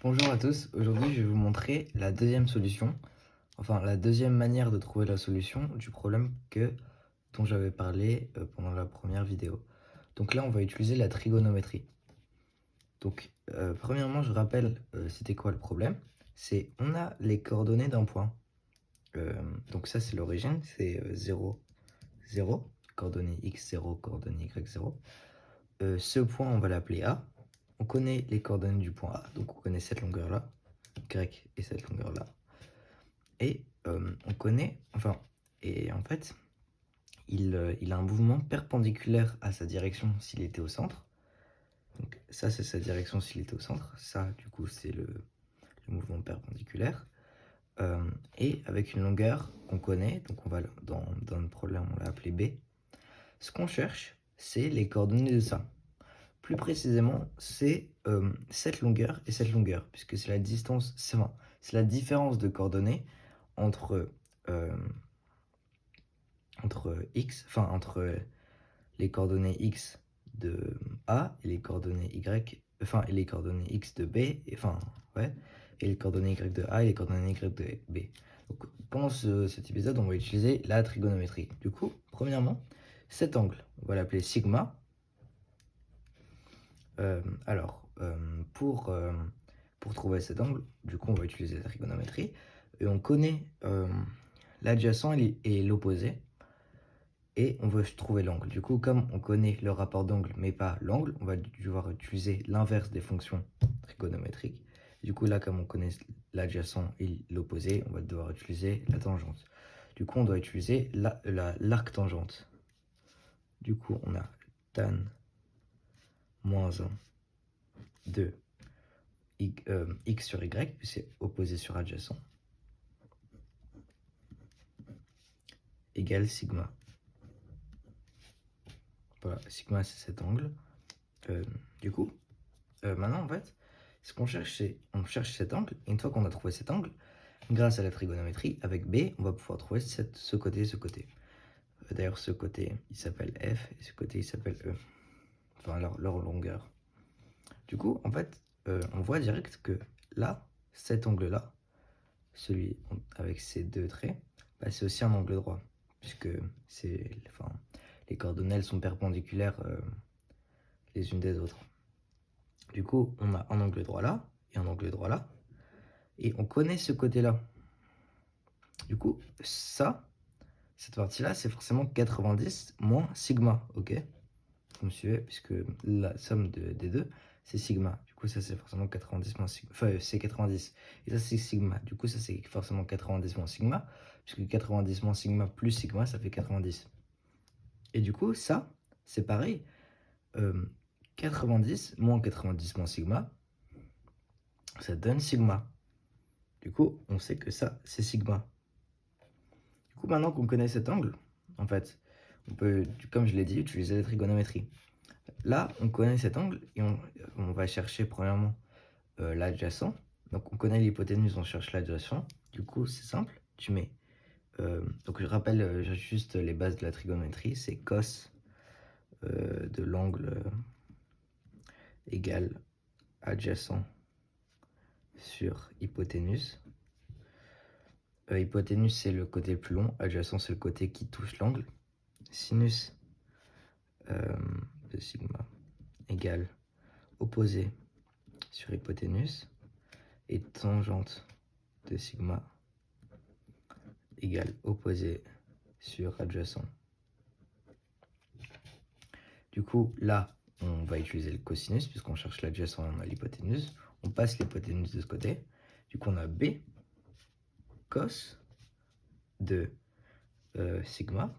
Bonjour à tous, aujourd'hui je vais vous montrer la deuxième solution, enfin la deuxième manière de trouver la solution du problème dont j'avais parlé pendant la première vidéo. Donc là on va utiliser la trigonométrie. Donc premièrement je rappelle c'était quoi le problème, c'est on a les coordonnées d'un point. Donc ça c'est l'origine, c'est 0, 0, coordonnées x 0, coordonnées y 0. Ce point on va l'appeler A. On connaît les coordonnées du point A, donc on connaît cette longueur là, y et cette longueur là. Et on connaît, enfin, et en fait, il a un mouvement perpendiculaire à sa direction s'il était au centre. Donc ça, c'est sa direction s'il était au centre. Ça, du coup, c'est le mouvement perpendiculaire. Et avec une longueur qu'on connaît, donc on va dans le problème, on l'a appelé B. Ce qu'on cherche, c'est les coordonnées de ça. Plus précisément, c'est cette longueur et cette longueur, puisque c'est la distance, c'est la différence de coordonnées entre x, enfin entre les coordonnées x de A et les coordonnées y, enfin et les coordonnées x de B, et les coordonnées y de A et les coordonnées y de B. Donc pendant cet épisode, on va utiliser la trigonométrie. Du coup, premièrement, cet angle, on va l'appeler sigma. Alors, pour trouver cet angle, du coup, on va utiliser la trigonométrie. Et on connaît l'adjacent et l'opposé. Et on veut trouver l'angle. Du coup, comme on connaît le rapport d'angle mais pas l'angle, on va devoir utiliser l'inverse des fonctions trigonométriques. Du coup, là, comme on connaît l'adjacent et l'opposé, on va devoir utiliser la tangente. Du coup, on doit utiliser l'arc tangente. Du coup, on a tan moins 1 de x sur y, puis c'est opposé sur adjacent, égale sigma. Voilà, sigma c'est cet angle. Du coup, maintenant en fait, ce qu'on cherche, c'est on cherche cet angle, et une fois qu'on a trouvé cet angle, grâce à la trigonométrie, avec B, on va pouvoir trouver ce côté et ce côté. D'ailleurs, ce côté, il s'appelle F, et ce côté, il s'appelle E. Enfin, leur longueur. Du coup, en fait, on voit direct que là, cet angle-là, celui avec ces deux traits, bah, c'est aussi un angle droit, puisque les coordonnées sont perpendiculaires les unes des autres. Du coup, on a un angle droit là, et un angle droit là, et on connaît ce côté-là. Du coup, cette partie-là, c'est forcément 90 moins sigma, ok? Vous me suivez, puisque la somme des deux, c'est sigma. Du coup, ça, c'est forcément 90 moins sigma. Enfin, c'est 90. Et ça, c'est sigma. Du coup, ça, c'est forcément 90 moins sigma, puisque 90 moins sigma plus sigma, ça fait 90. Et du coup, ça, c'est pareil. 90 moins sigma, ça donne sigma. Du coup, on sait que ça, c'est sigma. Du coup, maintenant qu'on connaît cet angle, en fait, on peut, comme je l'ai dit, utiliser la trigonométrie. Là, on connaît cet angle et on va chercher premièrement l'adjacent. Donc, on connaît l'hypoténuse, on cherche l'adjacent. Du coup, c'est simple. Tu mets. Donc, je rappelle juste les bases de la trigonométrie. C'est cos de l'angle égale adjacent sur hypoténuse. Hypoténuse, c'est le côté le plus long. Adjacent, c'est le côté qui touche l'angle. Sinus de sigma égale opposé sur hypoténuse. Et tangente de sigma égale opposé sur adjacent. Du coup, là, on va utiliser le cosinus puisqu'on cherche l'adjacent et on a l'hypoténuse. On passe l'hypoténuse de ce côté. Du coup, on a B cos de sigma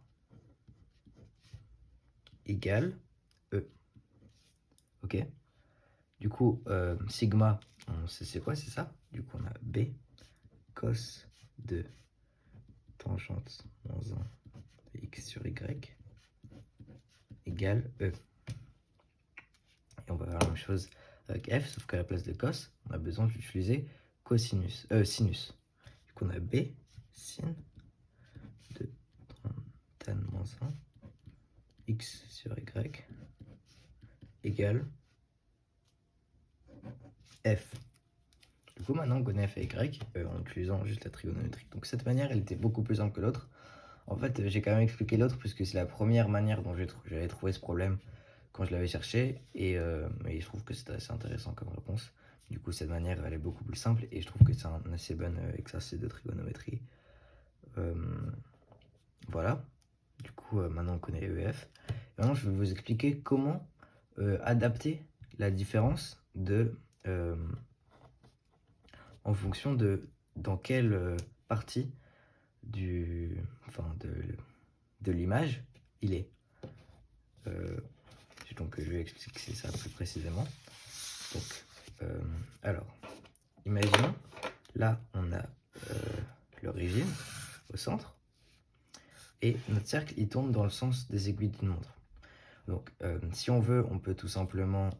égale E. Ok? Du coup, sigma, on sait c'est quoi, c'est ça? Du coup, on a B cos de tangente moins 1 de x sur y égale E. Et on va faire la même chose avec f, sauf qu'à la place de cos, on a besoin d'utiliser sinus. Du coup, on a b sin de tan moins 1 x sur y égale f. Du coup, maintenant, on connaît f et y en utilisant juste la trigonométrie. Donc, cette manière, elle était beaucoup plus simple que l'autre. En fait, j'ai quand même expliqué l'autre puisque c'est la première manière dont j'avais trouvé ce problème quand je l'avais cherché. Et je trouve que c'était assez intéressant comme réponse. Du coup, cette manière, elle est beaucoup plus simple et je trouve que c'est un assez bon exercice de trigonométrie. Voilà. Du coup, maintenant, on connaît EF. Et maintenant, je vais vous expliquer comment adapter la différence en fonction de dans quelle partie de l'image il est. Donc je vais expliquer ça plus précisément. Donc, alors, imaginons, là on a l'origine au centre, et notre cercle il tourne dans le sens des aiguilles d'une montre. Donc si on veut, on peut tout simplement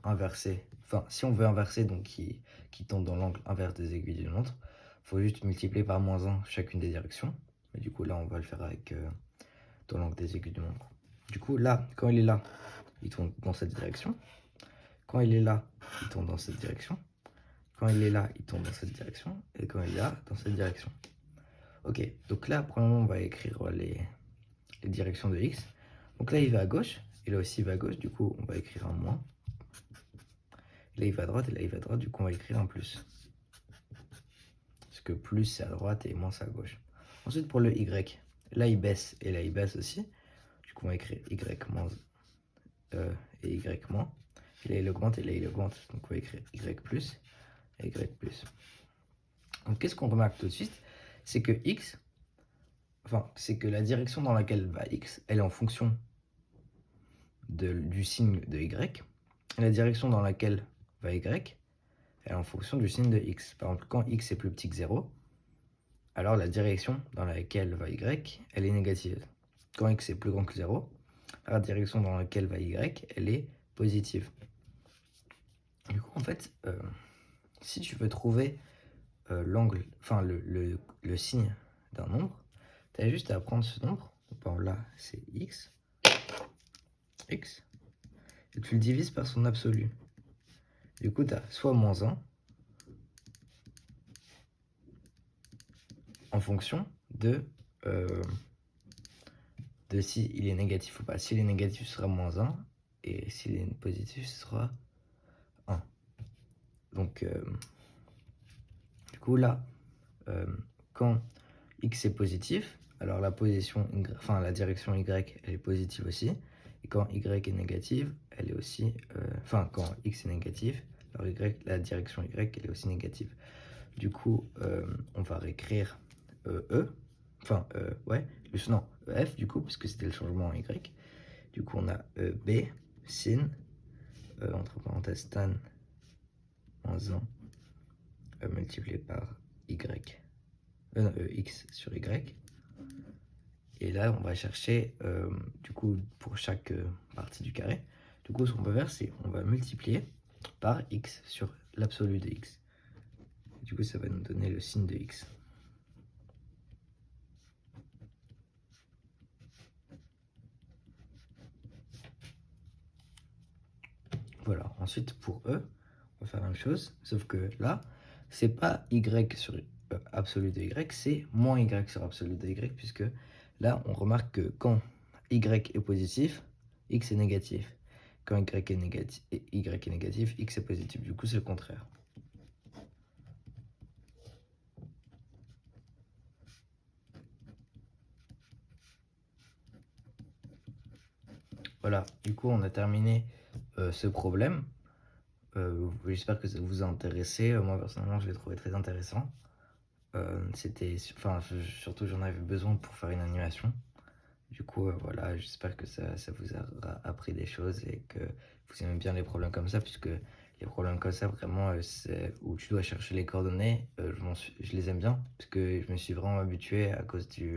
inverser, enfin si on veut inverser, donc qui tombe dans l'angle inverse des aiguilles d'une montre, il faut juste multiplier par -1 chacune des directions. Et du coup là on va le faire avec dans l'angle des aiguilles d'une montre. Du coup là, quand il est là, il tourne dans cette direction. Quand il est là, il tourne dans cette direction. Quand il est là, il tourne dans cette direction. Et quand il est là, dans cette direction. Ok, donc là, premièrement, on va écrire les directions de x. Donc là, il va à gauche, et là aussi, il va à gauche. Du coup, on va écrire un moins. Et là, il va à droite, et là, il va à droite. Du coup, on va écrire un plus. Parce que plus, c'est à droite, et moins, c'est à gauche. Ensuite, pour le y, là, il baisse, et là, il baisse aussi. Du coup, on va écrire y moins et y moins. Et là, il augmente, et là, il augmente. Donc, on va écrire y plus et y plus. Donc, qu'est-ce qu'on remarque tout de suite? C'est que x, enfin, c'est que la direction dans laquelle va x, elle est en fonction du signe de y. Et la direction dans laquelle va y, elle est en fonction du signe de x. Par exemple, quand x est plus petit que 0, alors la direction dans laquelle va y, elle est négative. Quand x est plus grand que 0, la direction dans laquelle va y, elle est positive. Du coup, en fait, si tu veux trouver l'angle, enfin le signe d'un nombre, tu as juste à prendre ce nombre, bon, là c'est x, et tu le divises par son absolu. Du coup, tu as soit -1 en fonction de si il est négatif ou pas. S'il est négatif, ce sera -1, et s'il est positif, ce sera 1. Donc, du coup, là, quand x est positif, alors la position enfin la direction y, elle est positive aussi. Et quand y est négative, elle est aussi, enfin quand x est négatif, alors la direction y, elle est aussi négative. Du coup, on va réécrire enfin ouais, non, ef du coup, puisque c'était le changement en y. Du coup, on a b sin, entre parenthèses tan -1 multiplié par y, x sur y. Et là, on va chercher, du coup, pour chaque partie du carré. Du coup, ce qu'on peut faire, c'est on va multiplier par x sur l'absolu de x. Du coup, ça va nous donner le signe de x. Voilà. Ensuite, pour e, on va faire la même chose, sauf que là, c'est pas y sur absolu de y, c'est moins y sur absolu de y, puisque là, on remarque que quand y est positif, x est négatif. Quand y est négatif, x est positif. Du coup, c'est le contraire. Voilà, du coup, on a terminé ce problème. J'espère que ça vous a intéressé. Moi, personnellement, je l'ai trouvé très intéressant. Surtout, j'en avais besoin pour faire une animation. Du coup, voilà, j'espère que ça vous aura appris des choses et que vous aimez bien les problèmes comme ça, puisque les problèmes comme ça, vraiment, c'est où tu dois chercher les coordonnées. Je les aime bien, parce que je me suis vraiment habitué à cause du